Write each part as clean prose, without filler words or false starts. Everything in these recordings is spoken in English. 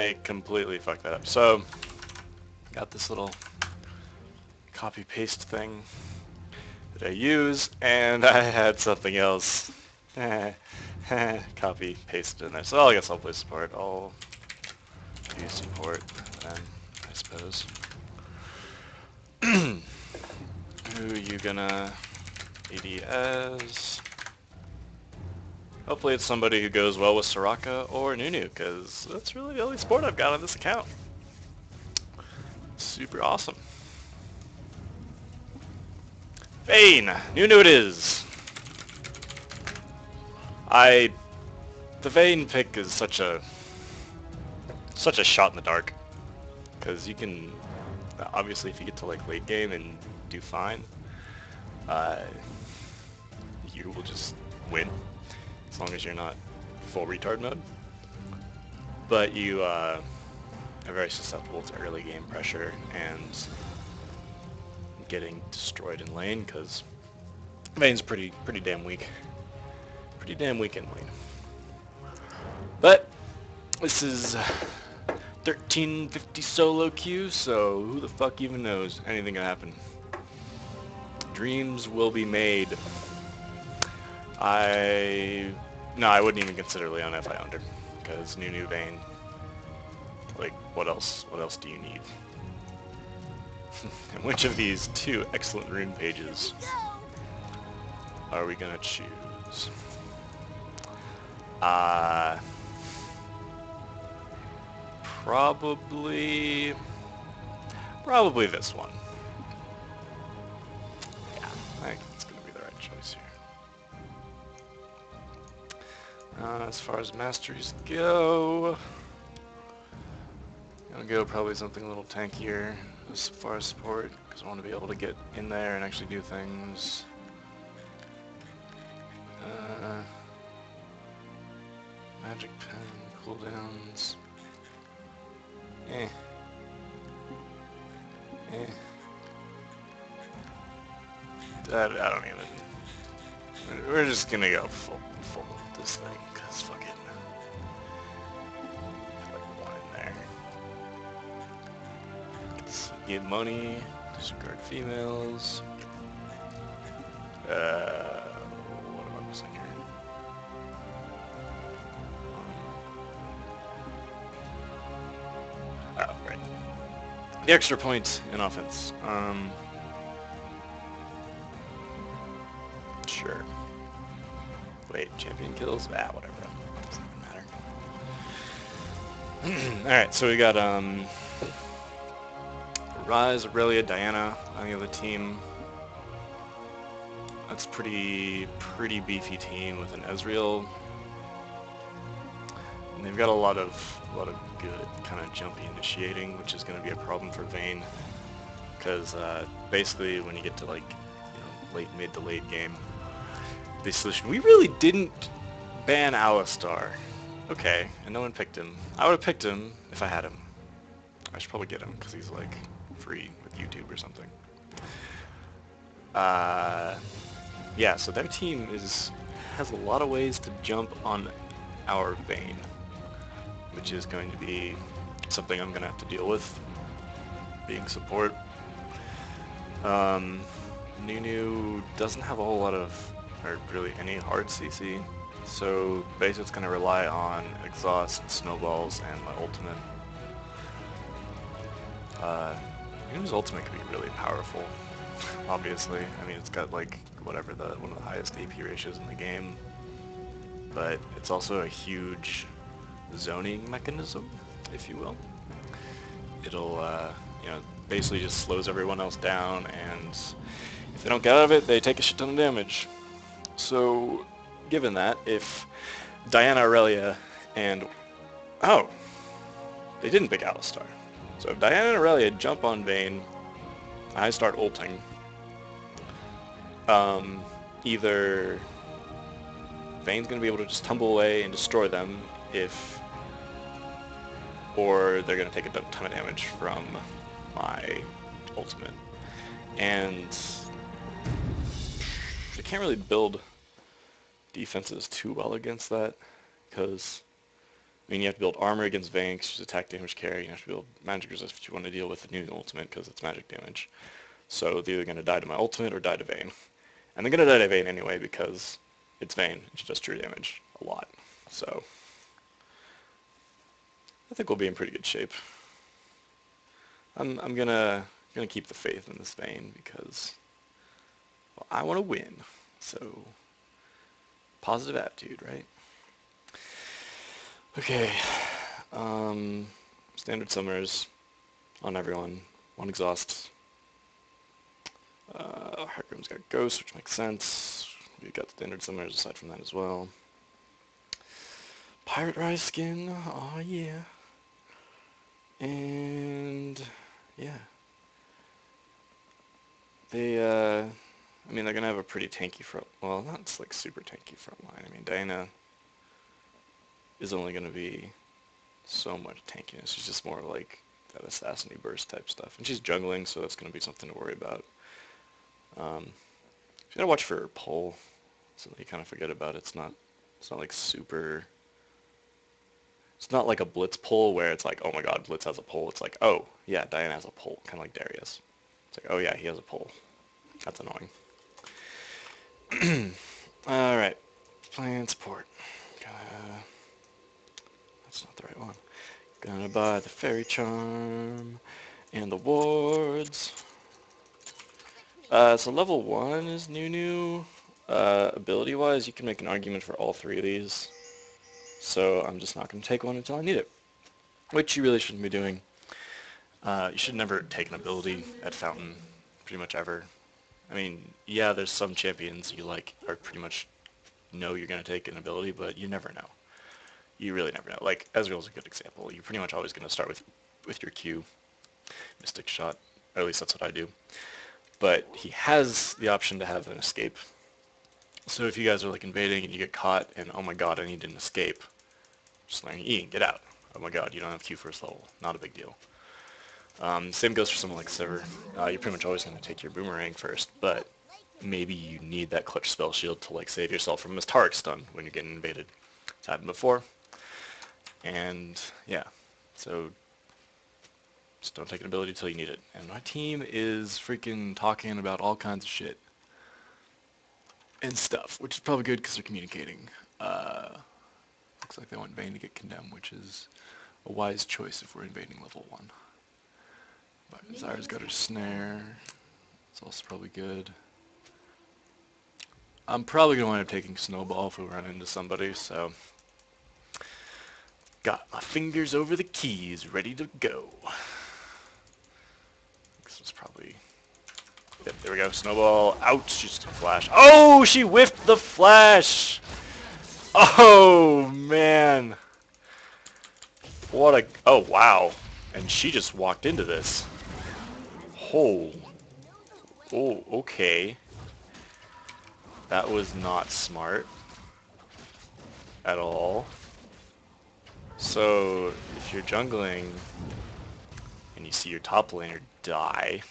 I completely fucked that up. So, got this little copy-paste thing that I use, and I had something else. Copy, paste in there. So I guess I'll play support. I'll do support then, I suppose. Who you gonna AD as? Hopefully it's somebody who goes well with Soraka or Nunu, because that's really the only support I've got on this account. Super awesome. Vayne! Nunu it is! The Vayne pick is such a shot in the dark, because you can, obviously if you get to like late game and do fine, you will just win, as long as you're not full retard mode. But you are very susceptible to early game pressure and getting destroyed in lane, because Vayne's pretty damn weak. Pretty damn weak in lane. But this is 1350 solo queue, so who the fuck even knows? Anything can happen. Dreams will be made. No, I wouldn't even consider Leon if I owned her, because Nunu Vayne. Like, what else? What else do you need? And which of these two excellent rune pages are we gonna choose? Probably this one. Yeah, I think it's gonna be the right choice here. As far as masteries go, I'm gonna go probably something a little tankier as far as support, because I want to be able to get in there and actually do things. Magic pen, cooldowns. I don't even. We're just gonna go full with this thing, cause fuck it. Like one in there. Let's get money, discard females. What am I missing here? Oh, right. The extra point in offense. Sure. Wait, champion kills? Whatever. Doesn't even matter. Alright, so we got, Rise, Aurelia, Diana on the other team. That's pretty beefy team with an Ezreal. And they've got a lot of good kind of jumpy initiating, which is going to be a problem for Vayne, because basically when you get to like mid to late game, the solution. We really didn't ban Alistar. Okay, and no one picked him. I would have picked him if I had him. I should probably get him because he's like free with YouTube or something. Yeah, so their team has a lot of ways to jump on our Vayne, which is going to be something I'm gonna have to deal with, being support. Nunu doesn't have a whole lot of, or really any hard CC, so basically it's gonna rely on exhaust, snowballs, and my ultimate. Nunu's ultimate can be really powerful, obviously. I mean, it's got like whatever one of the highest AP ratios in the game, but it's also a huge zoning mechanism, if you will. It'll basically just slows everyone else down, and if they don't get out of it, they take a shit ton of damage. So, given that, if Diana, Aurelia, and they didn't pick Alistar. So if Diana and Aurelia jump on Vayne, I start ulting. Either Vayne's gonna be able to just tumble away and destroy them, or they're gonna take a ton of damage from my ultimate. And I can't really build defenses too well against that, because I mean, you have to build armor against Vayne, 'cause she's attack damage carry. You have to build magic resist if you want to deal with the new ultimate, because it's magic damage. So they're either going to die to my ultimate or die to Vayne. And they're going to die to Vayne anyway, because it's Vayne. She does true damage a lot. So I think we'll be in pretty good shape. I'm gonna keep the faith in this Vayne, because, well, I want to win. So positive attitude, right? Okay. Standard summers on everyone. One exhaust. Hargrim's got Ghost, which makes sense. We've got standard summers aside from that as well. Pirate Rise skin, oh yeah. And yeah. I mean, they're gonna have a pretty tanky front, well, not like super tanky front line. I mean, Diana is only gonna be so much tankiness. She's just more like that assassin burst type stuff. And she's jungling, so that's gonna be something to worry about. You gotta watch for her pull. Something you kind of forget about. It's not like super, it's not like a Blitz pull where it's like, oh my god, Blitz has a pull. It's like, oh yeah, Diana has a pull, kind of like Darius. It's like, oh yeah, he has a pull. That's annoying. Alright, playing support. That's not the right one. Gonna buy the Fairy Charm and the wards. So level 1 is Nunu. Ability-wise, you can make an argument for all three of these. So I'm just not going to take one until I need it, which you really shouldn't be doing. You should never take an ability at Fountain, pretty much ever. I mean, yeah, there's some champions you like are pretty much know you're going to take an ability, but you never know. You really never know. Like, Ezreal's a good example. You're pretty much always going to start with your Q, Mystic Shot, or at least that's what I do. But he has the option to have an escape. So if you guys are like invading and you get caught and, oh my god, I need an escape, just learn E and get out. Oh my god, you don't have Q first level. Not a big deal. Same goes for someone like Sever. You're pretty much always going to take your Boomerang first, but maybe you need that clutch spell shield to like save yourself from Miss Tarek stun when you're getting invaded. It's happened before. And yeah, so just don't take an ability until you need it. And my team is freaking talking about all kinds of shit and stuff, which is probably good because they're communicating. Looks like they want Vayne to get condemned, which is a wise choice if we're invading level 1. But Zyra's got her snare. It's also probably good. I'm probably going to wind up taking Snowball if we run into somebody, so... Got my fingers over the keys, ready to go. This was probably... Yep, there we go. Snowball out. She's gonna flash. Oh, she whiffed the flash! Oh, man. What a... Oh, wow. And she just walked into this. Oh. Oh, okay. That was not smart. At all. So, if you're jungling and you see your top laner die,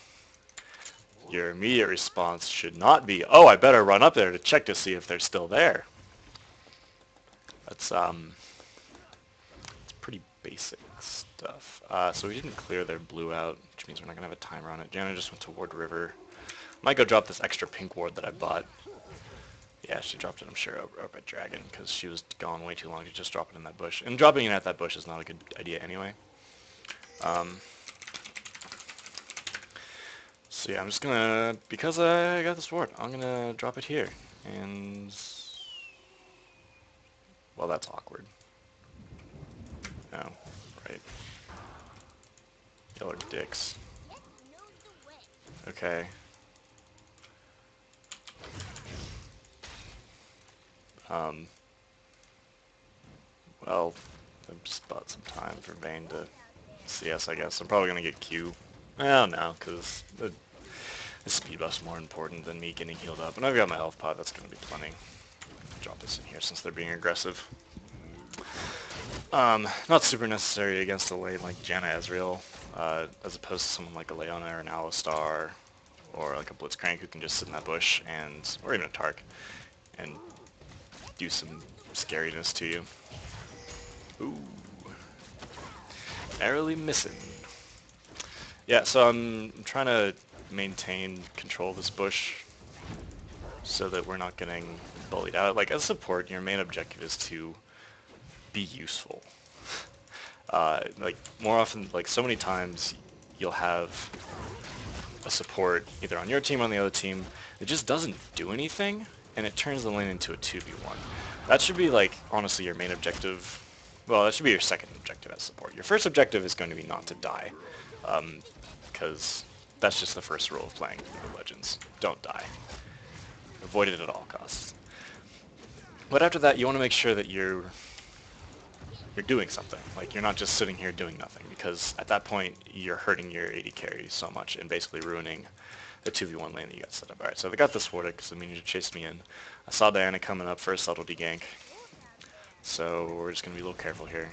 your immediate response should not be, oh, I better run up there to check to see if they're still there. That's pretty basic stuff. So we didn't clear their blue out, which means we're not going to have a timer on it. Jana just went to Ward River. Might go drop this extra pink ward that I bought. Yeah, she dropped it, I'm sure, over at Dragon, because she was gone way too long to just drop it in that bush. And dropping it at that bush is not a good idea anyway. So yeah, I'm just gonna, because I got this ward, I'm gonna drop it here. And... well, that's awkward. No, right. Y'all are dicks. Okay. Well, I've just bought some time for Vayne to CS, I guess. I'm probably gonna get Q. Well, no, because the speed buff's more important than me getting healed up. And I've got my health pot, that's gonna be plenty. Drop this in here since they're being aggressive. Not super necessary against a lane like Janna Ezreal, as opposed to someone like a Leona or an Alistar, or like a Blitzcrank who can just sit in that bush, and or even a Tark, and do some scariness to you. Ooh. Narrowly missing. Yeah, so I'm trying to maintain control of this bush so that we're not getting bullied out. Like, as support, your main objective is to be useful. Like, more often, like, so many times, you'll have a support either on your team or on the other team that just doesn't do anything, and it turns the lane into a 2v1. That should be, like, honestly your main objective. Well, that should be your second objective as support. Your first objective is going to be not to die, because that's just the first rule of playing League of Legends. Don't die. Avoid it at all costs. But after that, you want to make sure that you're doing something. Like, you're not just sitting here doing nothing, because at that point, you're hurting your AD carry so much and basically ruining the 2v1 lane that you got set up. Alright, so they got this warded because they needed to chase me in. I saw Diana coming up for a subtlety gank, so we're just going to be a little careful here.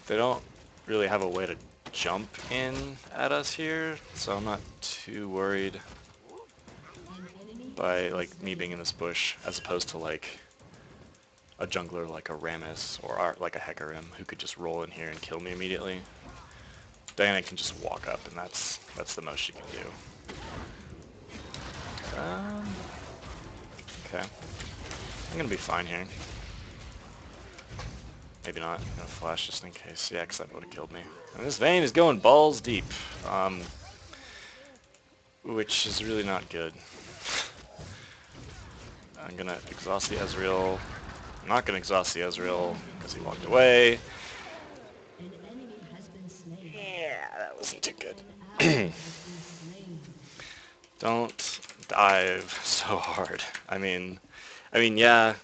They don't really have a way to jump in at us here, so I'm not too worried by, like, me being in this bush, as opposed to, like, a jungler like a Rammus or like a Hecarim who could just roll in here and kill me immediately. Diana can just walk up, and that's the most she can do. Okay. I'm gonna be fine here. Maybe not. I'm gonna flash just in case. Yeah, because that would have killed me. And this Vayne is going balls deep, which is really not good. I'm gonna exhaust the Ezreal. I'm not gonna exhaust the Ezreal because he walked away. Yeah, that wasn't too good. Don't dive so hard. I mean, yeah,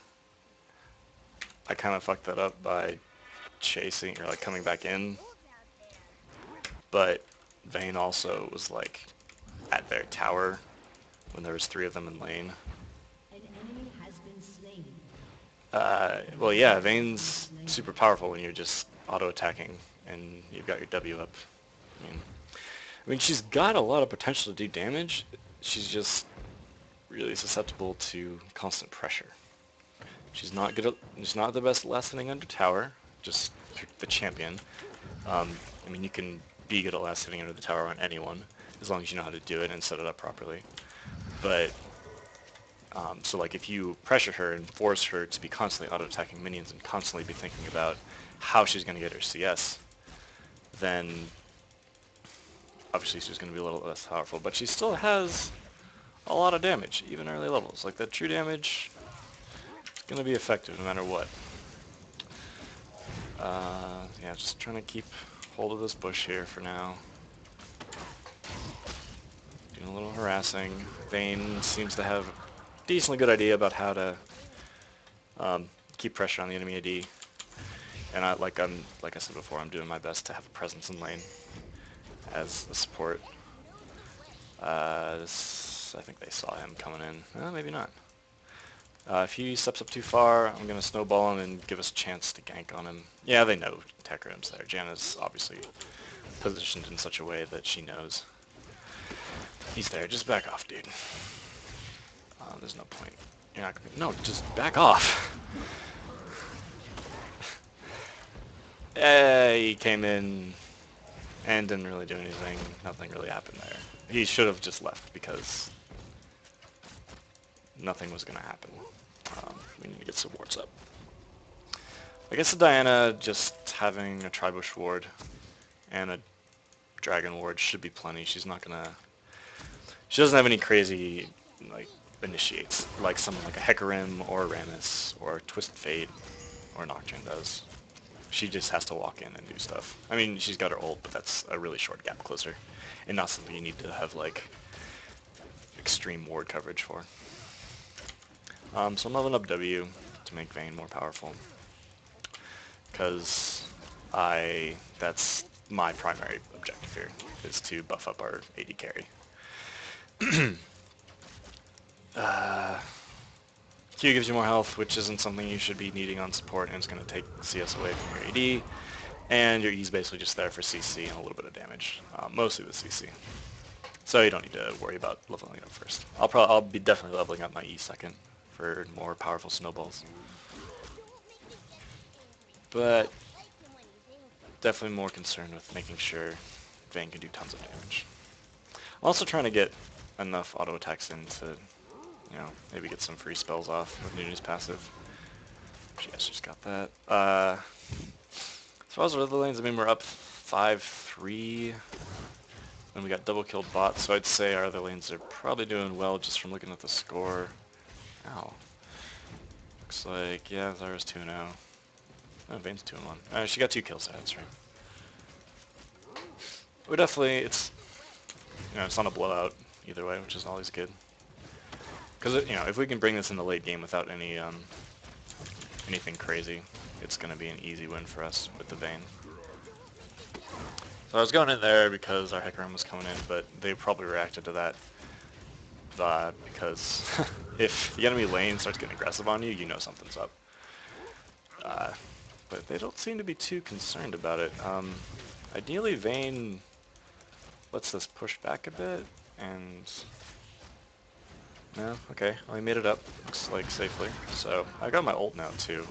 I kind of fucked that up by chasing or like coming back in, but Vayne also was like at their tower when there was 3 of them in lane. Well, yeah, Vayne's super powerful when you're just auto-attacking and you've got your W up. I mean, she's got a lot of potential to do damage. She's just really susceptible to constant pressure. She's not good at, she's not the best at last hitting under tower, just the champion. I mean, you can be good at last hitting under the tower on anyone, as long as you know how to do it and set it up properly. But, so like if you pressure her and force her to be constantly auto-attacking minions and constantly be thinking about how she's going to get her CS, then obviously she's going to be a little less powerful. But she still has a lot of damage, even early levels. Like, that true damage is going to be effective no matter what. Yeah, just trying to keep hold of this bush here for now. Doing a little harassing. Vayne seems to have a decently good idea about how to keep pressure on the enemy AD. And like I said before, I'm doing my best to have a presence in lane as a support. I think they saw him coming in. Maybe not. If he steps up too far, I'm going to snowball him and give us a chance to gank on him. Yeah, they know Hecarim's there. Janna's obviously positioned in such a way that she knows. He's there. Just back off, dude. There's no point. You're not gonna... No, just back off. He came in and didn't really do anything. Nothing really happened there. He should have just left because nothing was going to happen. We need to get some wards up. I guess the Diana just having a Tribush ward and a Dragon ward should be plenty. She's not going to... She doesn't have any crazy, like, initiates, like someone like a Hecarim or a Rammus or Twisted Fate or Nocturne does. She just has to walk in and do stuff. I mean, she's got her ult, but that's a really short gap closer, and not something you need to have, like, extreme ward coverage for. So I'm leveling up W to make Vayne more powerful, because that's my primary objective here, is to buff up our AD carry. Q gives you more health, which isn't something you should be needing on support, and it's going to take CS away from your AD, and your E's basically just there for CC and a little bit of damage, mostly the CC. So you don't need to worry about leveling up first. I'll be definitely leveling up my E second for more powerful snowballs. but definitely more concerned with making sure Vayne can do tons of damage. I'm also trying to get enough auto attacks in to, you know, maybe get some free spells off with Nunu's passive. Yes, just got that. As far as the other lanes, I mean, we're up 5-3. And we got double killed bots, so I'd say our other lanes are probably doing well just from looking at the score. Ow. Looks like, yeah, Zara's 2-0. Oh, Vayne's 2-1. She got 2 kills, that's right. We definitely, it's, you know, it's not a blowout either way, which is always good. Because, you know, if we can bring this in the late game without any, anything crazy, it's going to be an easy win for us with the Vayne. So I was going in there because our Hecarim was coming in, but they probably reacted to that because if the enemy lane starts getting aggressive on you, you know something's up. But they don't seem to be too concerned about it. Ideally, Vayne lets us push back a bit, and... No? Okay, well, he made it up, looks like, safely. So, I got my ult now, too.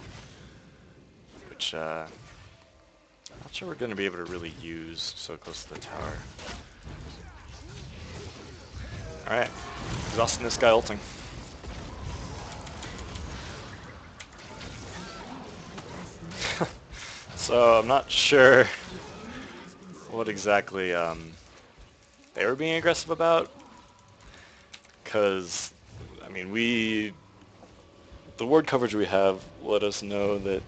Which, not sure we're going to be able to really use so close to the tower. Alright, exhausting this guy ulting. So, I'm not sure what exactly they were being aggressive about. Because, I mean, the ward coverage we have let us know that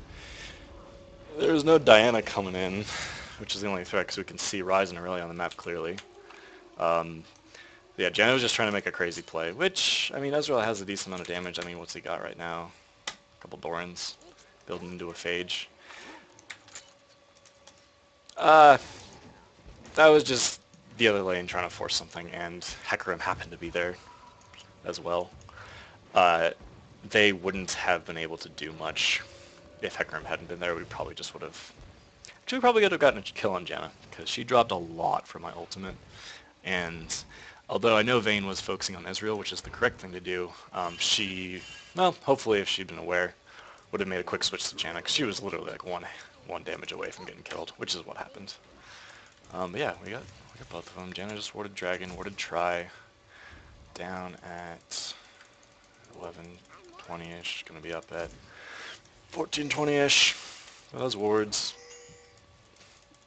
there's no Diana coming in, which is the only threat because we can see Ryze and Aurelia on the map clearly. Yeah, Janna was just trying to make a crazy play, which, I mean, Ezreal has a decent amount of damage. I mean, what's he got right now? A couple Dorans, building into a Phage. That was just the other lane trying to force something, and Hecarim happened to be there as well. They wouldn't have been able to do much if Hecarim hadn't been there. We probably just would have... Actually, we probably could have gotten a kill on Janna, because she dropped a lot for my ultimate. And although I know Vayne was focusing on Ezreal, which is the correct thing to do, she, well, hopefully if she'd been aware, would have made a quick switch to Janna, because she was literally like one damage away from getting killed, which is what happened. But yeah, we got both of them. Janna just warded Dragon, warded Try, down at 11:20-ish, gonna be up at 14:20-ish. Those wards.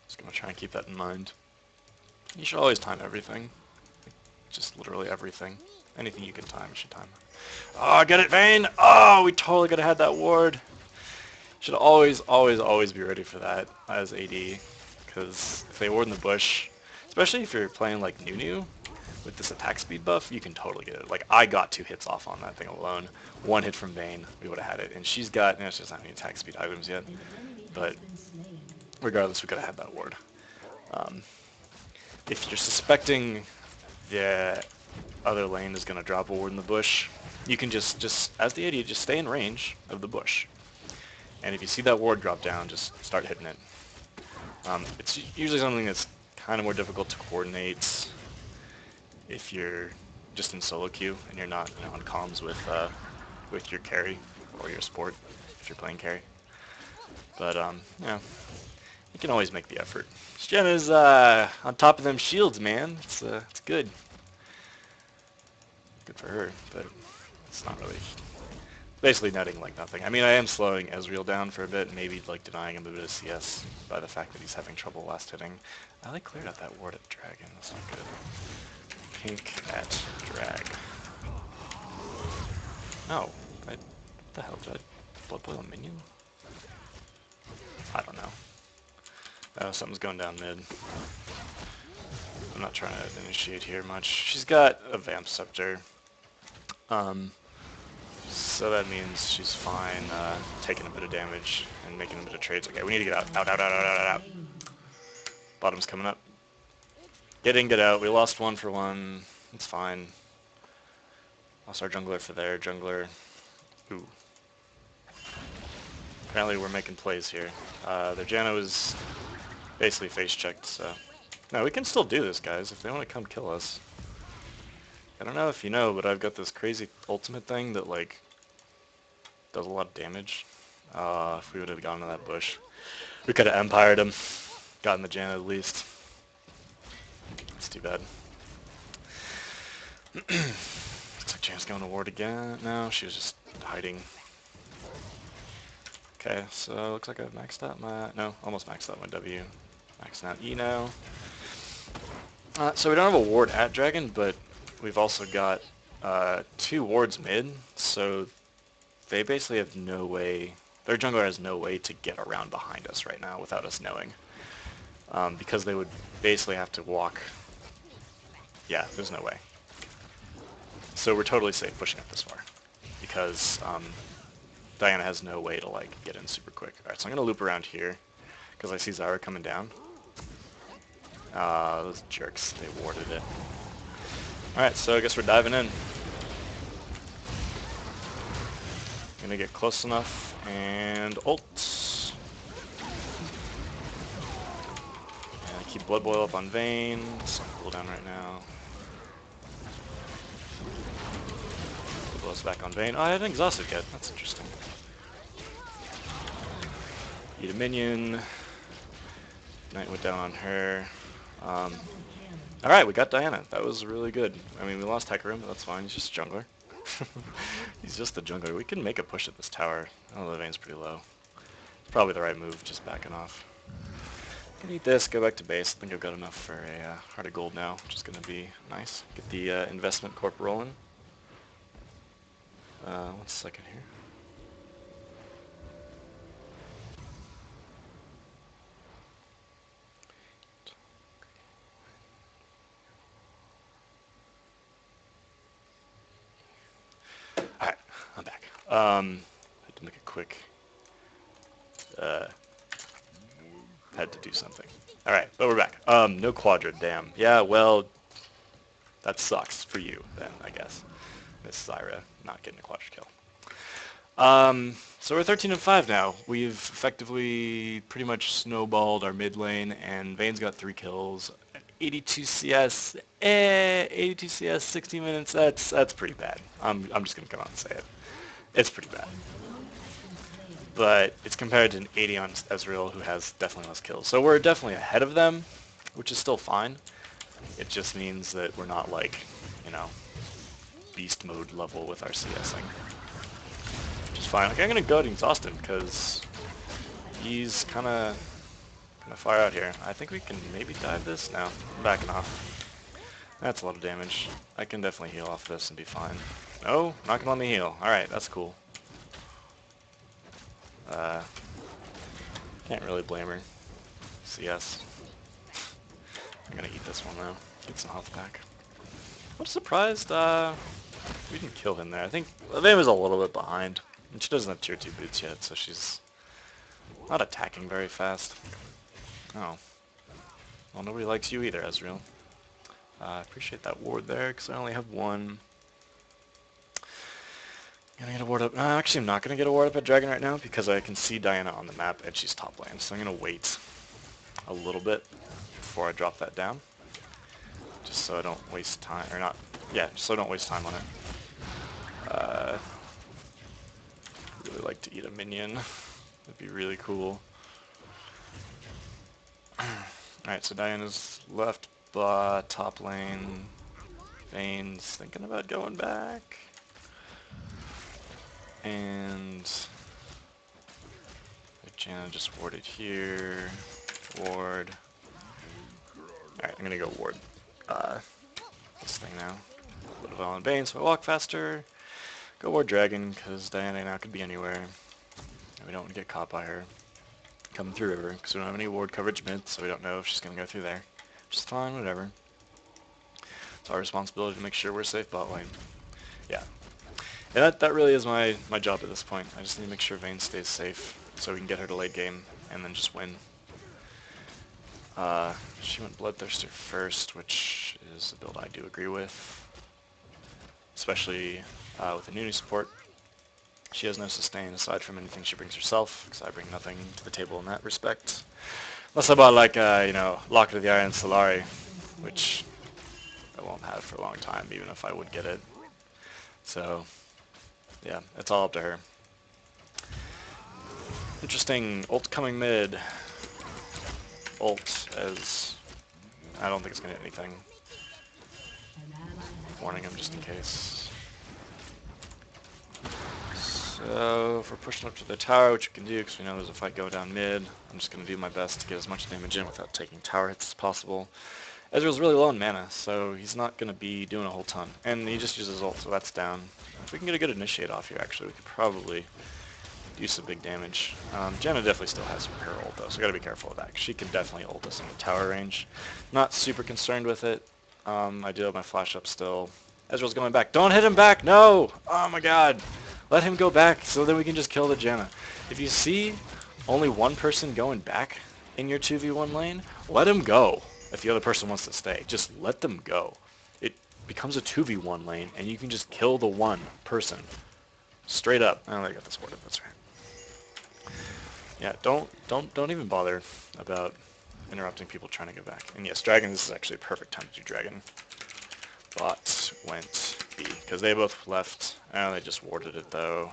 Just gonna try and keep that in mind. You should always time everything. Just literally everything. Anything you can time, you should time. Oh, get it, Vayne! Oh, we totally could have had that ward. Should always, always, always be ready for that as AD. Because if they ward in the bush, especially if you're playing like Nunu, with this attack speed buff, you can totally get it. Like, I got 2 hits off on that thing alone. 1 hit from Vayne, we would have had it. And she's got, she doesn't have any attack speed items yet. But regardless, we could have had that ward. If you're suspecting the other lane is going to drop a ward in the bush, you can just as the AD, just stay in range of the bush. And if you see that ward drop down, just start hitting it. It's usually something that's kind of more difficult to coordinate if you're just in solo queue and you're not, you know, on comms with your carry or your support if you're playing carry. But yeah, you can always make the effort. Jenna's on top of them shields, man. It's good. Good for her, but it's not really. Basically netting like nothing. I mean, I am slowing Ezreal down for a bit, maybe like denying him a bit of CS by the fact that he's having trouble last hitting. I like cleared out that ward at Dragon. That's not good. Pink at Drag. No. What the hell? Did I blood boil a minion? I don't know. Oh, something's going down mid. I'm not trying to initiate here much. She's got a Vamp Scepter. So that means she's fine taking a bit of damage and making a bit of trades. Okay, we need to get out. Out. Bottom's coming up. Get in, get out. We lost 1 for 1. It's fine. Lost our jungler for their jungler. Ooh. Apparently we're making plays here. Their Janna was basically face checked, so... No, we can still do this, guys, if they want to come kill us. I don't know if you know, but I've got this crazy ultimate thing that, like, does a lot of damage. If we would have gone to that bush, we could have empired him. Gotten the Janet at least. That's too bad. Looks like Janet's going to ward again. No, she was just hiding. Okay, so looks like I've maxed out my... No, almost maxed out my W. Maxing out E now. So we don't have a ward at Dragon, but we've also got 2 wards mid, so they basically have no way... Their jungler has no way to get around behind us right now without us knowing. Because they would basically have to walk... Yeah, there's no way. So we're totally safe pushing up this far. Because Diana has no way to like get in super quick. Alright, so I'm going to loop around here. Because I see Zyra coming down. Those jerks, they warded it. Alright, so I guess we're diving in. Gonna get close enough and ult. And I keep Blood Boil up on Vayne. It's on cooldown right now. Blood Boil's back on Vayne. Oh, I hadn't exhausted yet. That's interesting. Eat a minion. Knight went down on her. Alright, we got Diana. That was really good. I mean, we lost Hecarim, but that's fine. He's just a jungler. He's just a jungler. We can make a push at this tower. Oh, the Vayne's pretty low. It's probably the right move, just backing off. Can eat this, go back to base. I think I've got enough for a heart of gold now, which is going to be nice. Get the investment corp rolling. 1 second here. Alright, I'm back. I had to make a quick... had to do something. Alright, but we're back. No Quadra, damn. Yeah, well, that sucks for you, then, I guess. Miss Zyra not getting a Quadra kill. So we're 13-5 now. We've effectively pretty much snowballed our mid lane, and Vayne's got 3 kills. 82 CS, 82 CS, 60 minutes, that's pretty bad. I'm just gonna come out and say it. It's pretty bad. But it's compared to an 80 on Ezreal, who has definitely less kills. So we're definitely ahead of them, which is still fine. It just means that we're not like, you know, beast mode level with our CSing. Which is fine. Okay, I'm gonna go to exhaust him because he's kind of far out here. I think we can maybe dive this. No, I'm backing off. That's a lot of damage. I can definitely heal off this and be fine. No, not gonna let me heal. Alright, that's cool. Can't really blame her. CS. I'm gonna eat this one though. Get some health back. I'm surprised we didn't kill him there. I think Vayne was a little bit behind. And she doesn't have tier 2 boots yet, so she's not attacking very fast. Oh. Well, nobody likes you either, Ezreal. I appreciate that ward there, because I only have 1. Gonna get a ward up. Actually, I'm not gonna get a ward up at Dragon right now, because I can see Diana on the map, and she's top lane. So I'm gonna wait a little bit before I drop that down. Just so I don't waste time, or not, yeah, just so I don't waste time on it. Really like to eat a minion. That'd be really cool. Alright, so Diana's left, top lane. Vayne's thinking about going back. And Janna just warded here. Ward. Alright, I'm gonna go ward this thing now. A little on Vayne, so I walk faster. Go ward Dragon, because Diana now could be anywhere. And we don't want to get caught by her coming through river, because we don't have any ward coverage mid, so we don't know if she's going to go through there. Which is fine, whatever. It's our responsibility to make sure we're safe bot lane. Yeah. And that really is my job at this point. I just need to make sure Vayne stays safe, so we can get her to late game, and then just win. She went Bloodthirster first, which is a build I do agree with. Especially with the Nunu support. She has no sustain aside from anything she brings herself, because I bring nothing to the table in that respect. Unless I bought like, you know, Locket of the Eye and Solari, which I won't have for a long time, even if I would get it. So, yeah, it's all up to her. Interesting. Ult coming mid. Ult as... I don't think it's going to hit anything. Warning him just in case. So, if we're pushing up to the tower, which you can do because we know there's a fight going down mid, I'm just going to do my best to get as much damage in without taking tower hits as possible. Ezreal's really low on mana, so he's not going to be doing a whole ton. And he just uses ult, so that's down. If we can get a good initiate off here, actually, we could probably do some big damage. Janna definitely still has her ult, though, so we got to be careful of that. She can definitely ult us in the tower range. Not super concerned with it. I do have my flash up still. Ezreal's going back. Don't hit him back! No! Oh my god! Let him go back so that we can just kill the Janna. If you see only one person going back in your 2v1 lane, let him go. If the other person wants to stay, just let them go. It becomes a 2v1 lane, and you can just kill the one person. Straight up. Oh, I got this worded, that's right. Yeah, don't even bother about interrupting people trying to go back. And yes, Dragon, this is actually a perfect time to do Dragon. Bot went B, because they both left. Oh, they just warded it, though.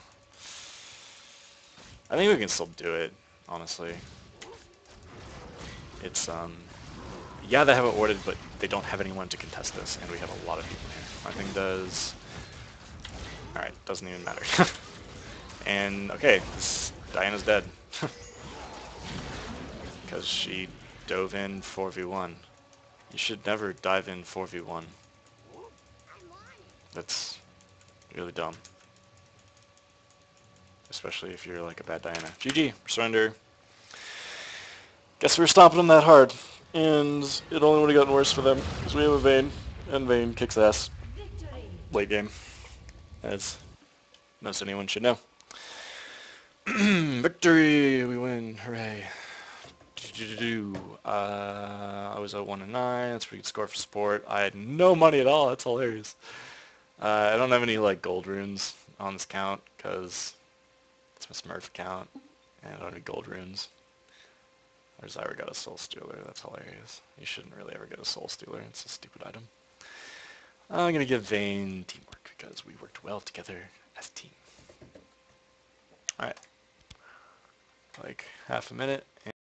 I think we can still do it, honestly. It's, yeah, they have it warded, but they don't have anyone to contest this, and we have a lot of people here. My thing does... Alright, doesn't even matter. And, okay, Diana's dead. Because she dove in 4v1. You should never dive in 4v1. That's really dumb. Especially if you're like a bad Diana. GG, surrender. Guess we were stomping them that hard. And it only would have gotten worse for them, because we have a Vayne, and Vayne kicks ass. Late game. As most anyone should know. Victory! We win. Hooray. I was at 1-9. That's a pretty good score for sport. I had no money at all. That's hilarious. I don't have any like gold runes on this count because it's my Smurf account, and I don't have gold runes. Or Zyra got a Soul Stealer. That's hilarious. You shouldn't really ever get a Soul Stealer. It's a stupid item. I'm gonna give Vayne teamwork because we worked well together as a team. All right, like half a minute.